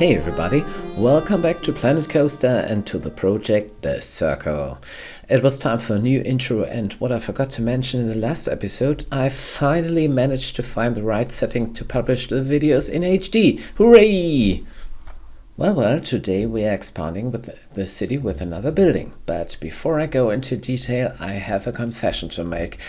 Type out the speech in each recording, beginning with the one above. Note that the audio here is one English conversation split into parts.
Hey everybody, welcome back to Planet Coaster and to the project The Circle. It was time for a new intro, and what I forgot to mention in the last episode, I finally managed to find the right setting to publish the videos in HD. Hooray! Well, today we are expanding with the city with another building. But before I go into detail, I have a confession to make.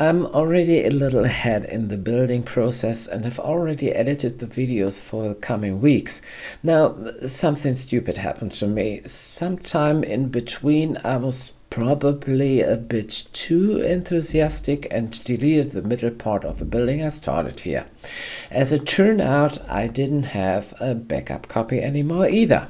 I'm already a little ahead in the building process and have already edited the videos for the coming weeks. Now, something stupid happened to me. Sometime in between, I was probably a bit too enthusiastic and deleted the middle part of the building I started here. As it turned out, I didn't have a backup copy anymore either.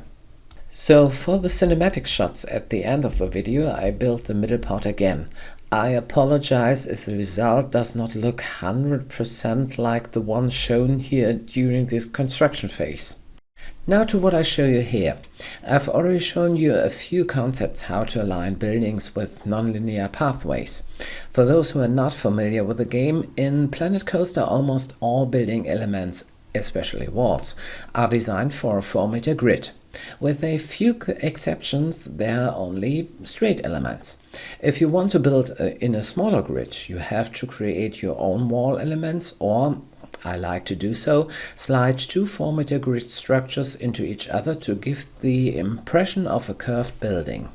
So for the cinematic shots at the end of the video, I built the middle part again. I apologize if the result does not look 100% like the one shown here during this construction phase. Now to what I show you here. I've already shown you a few concepts how to align buildings with nonlinear pathways. For those who are not familiar with the game, in Planet Coaster almost all building elements, especially walls, are designed for a 4-meter grid. With a few exceptions, there are only straight elements. If you want to build in a smaller grid, you have to create your own wall elements, or, I like to do so, slide two 4-meter grid structures into each other to give the impression of a curved building.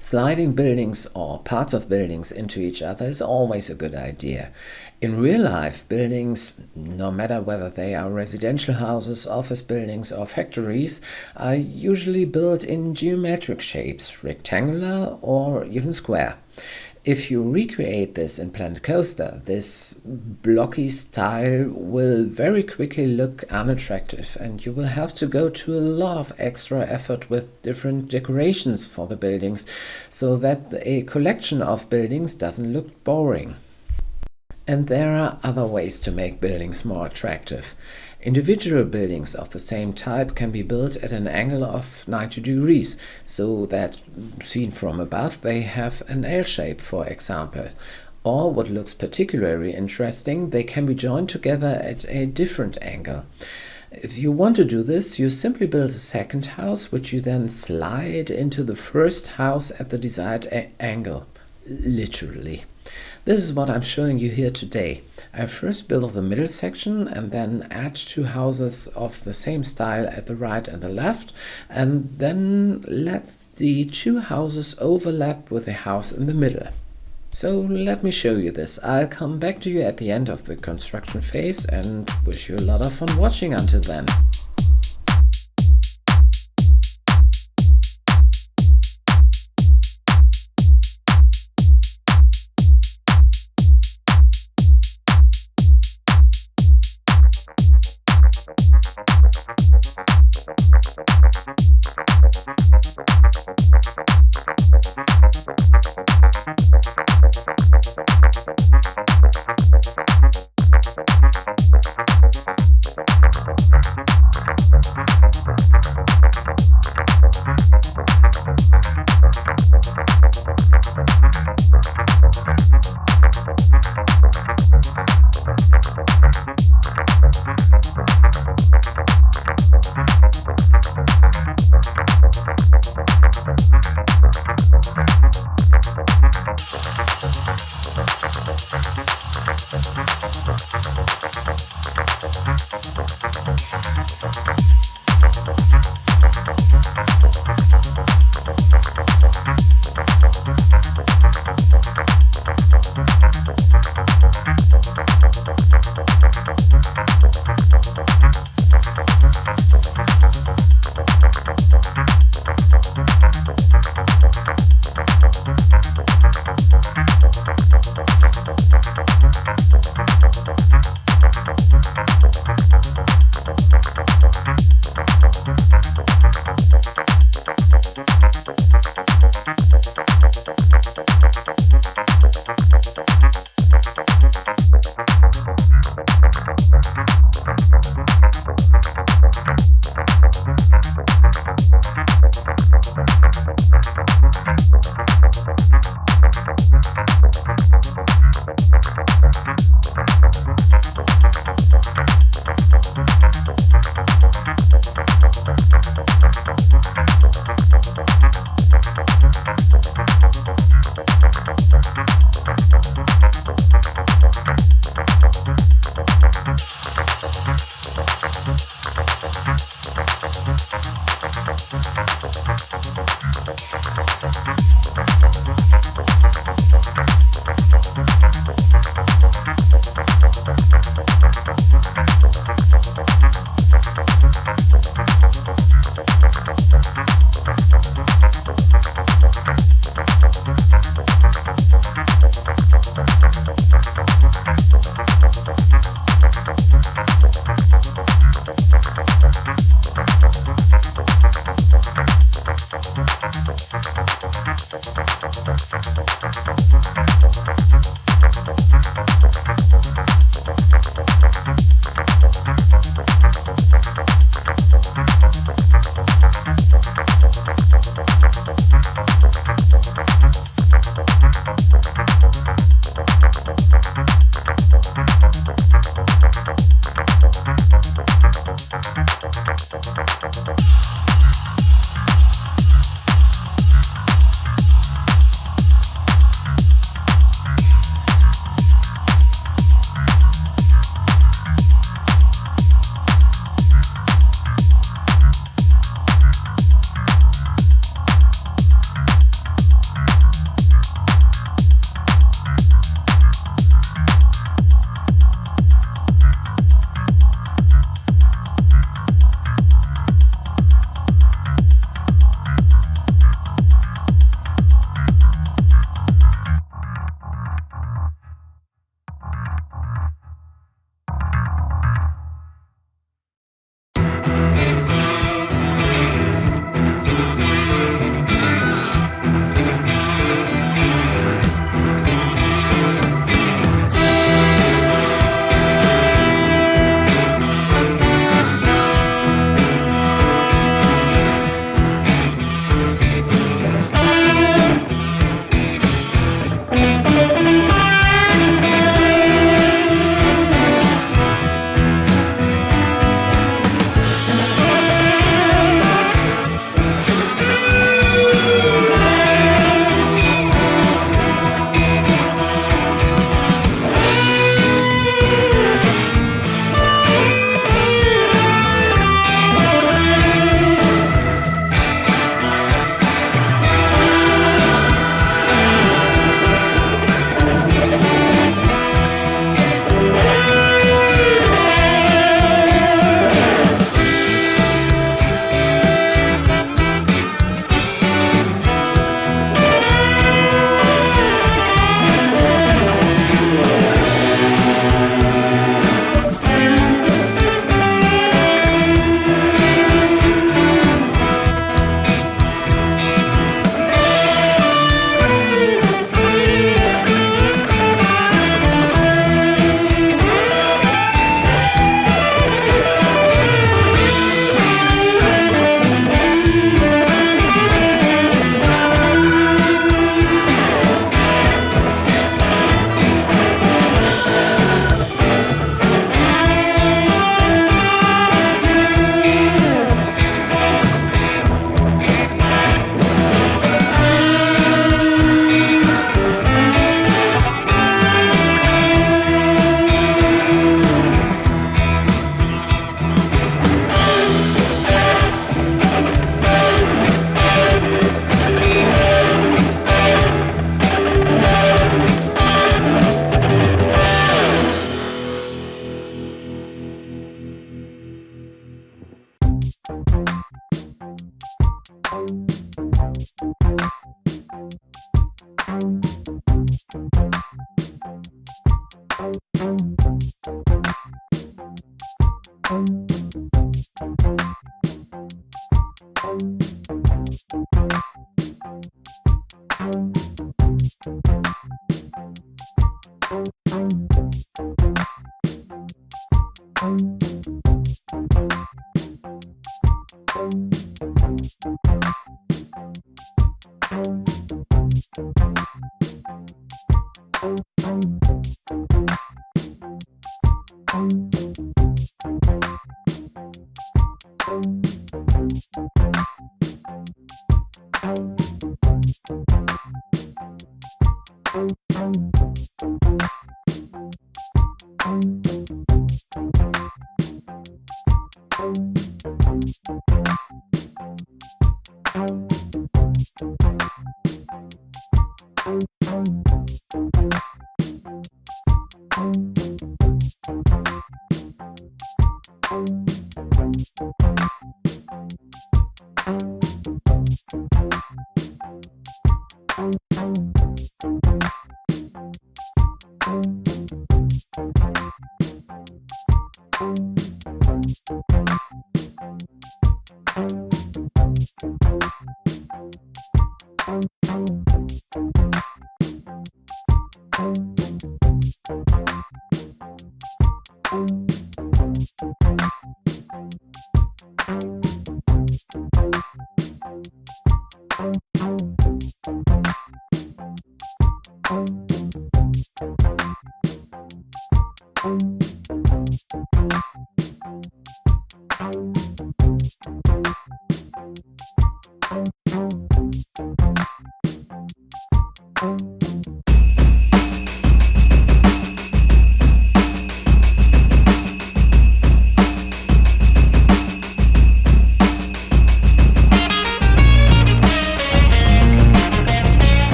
Sliding buildings or parts of buildings into each other is always a good idea. In real life, buildings, no matter whether they are residential houses, office buildings or factories, are usually built in geometric shapes, rectangular or even square. If you recreate this in Planet Coaster, this blocky style will very quickly look unattractive, and you will have to go to a lot of extra effort with different decorations for the buildings, so that a collection of buildings doesn't look boring. And there are other ways to make buildings more attractive. Individual buildings of the same type can be built at an angle of 90 degrees, so that, seen from above, they have an L shape, for example. Or, what looks particularly interesting, they can be joined together at a different angle. If you want to do this, you simply build a second house, which you then slide into the first house at the desired angle. Literally. This is what I'm showing you here today. I first build the middle section and then add two houses of the same style at the right and the left, and then let the two houses overlap with the house in the middle. So let me show you this. I'll come back to you at the end of the construction phase and wish you a lot of fun watching until then.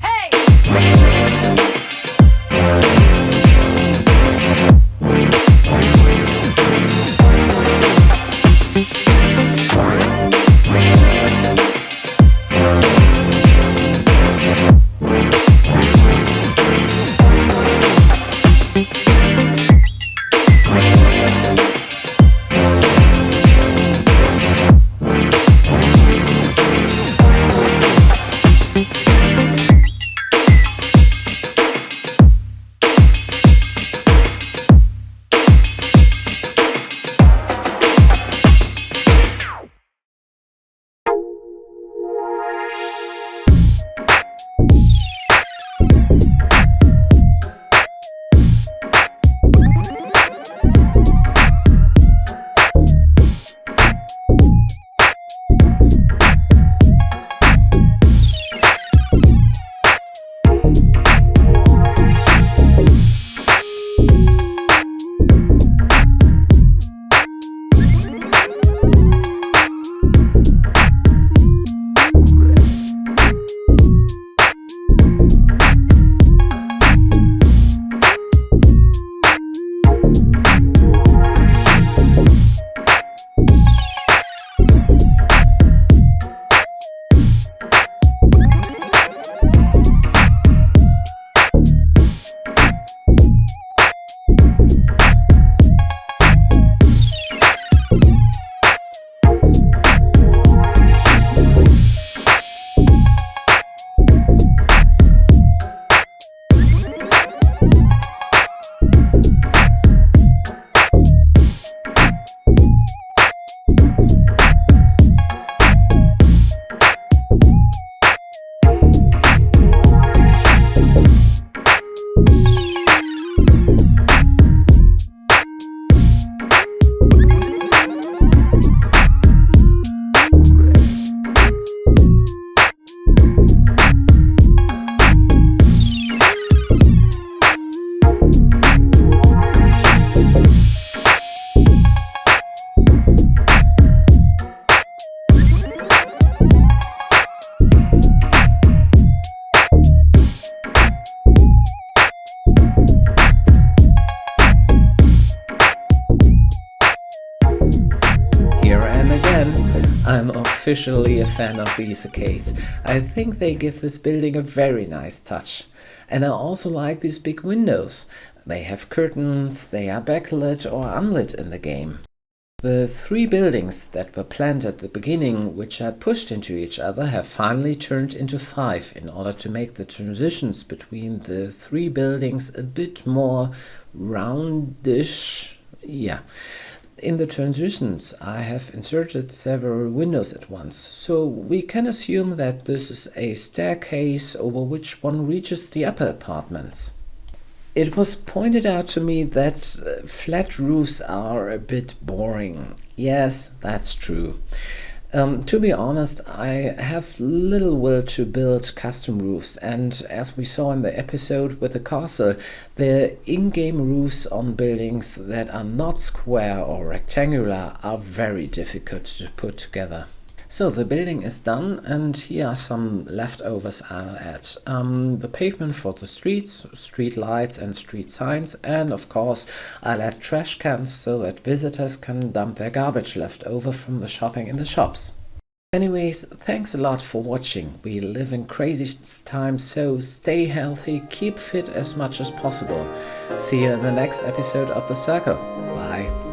Hey! officially a fan of these arcades. I think they give this building a very nice touch. And I also like these big windows. They have curtains, they are backlit or unlit in the game. The 3 buildings that were planned at the beginning, which are pushed into each other, have finally turned into 5 in order to make the transitions between the 3 buildings a bit more roundish. Yeah. In the transitions, I have inserted several windows at once, so we can assume that this is a staircase over which one reaches the upper apartments. It was pointed out to me that flat roofs are a bit boring. Yes, that's true. To be honest, I have little will to build custom roofs, and as we saw in the episode with the castle, the in-game roofs on buildings that are not square or rectangular are very difficult to put together. So the building is done, and here are some leftovers I'll add. The pavement for the streets, street lights and street signs, and of course I'll add trash cans so that visitors can dump their garbage left over from the shopping in the shops. Anyways, thanks a lot for watching. We live in crazy times, so stay healthy, keep fit as much as possible. See you in the next episode of The Circle. Bye.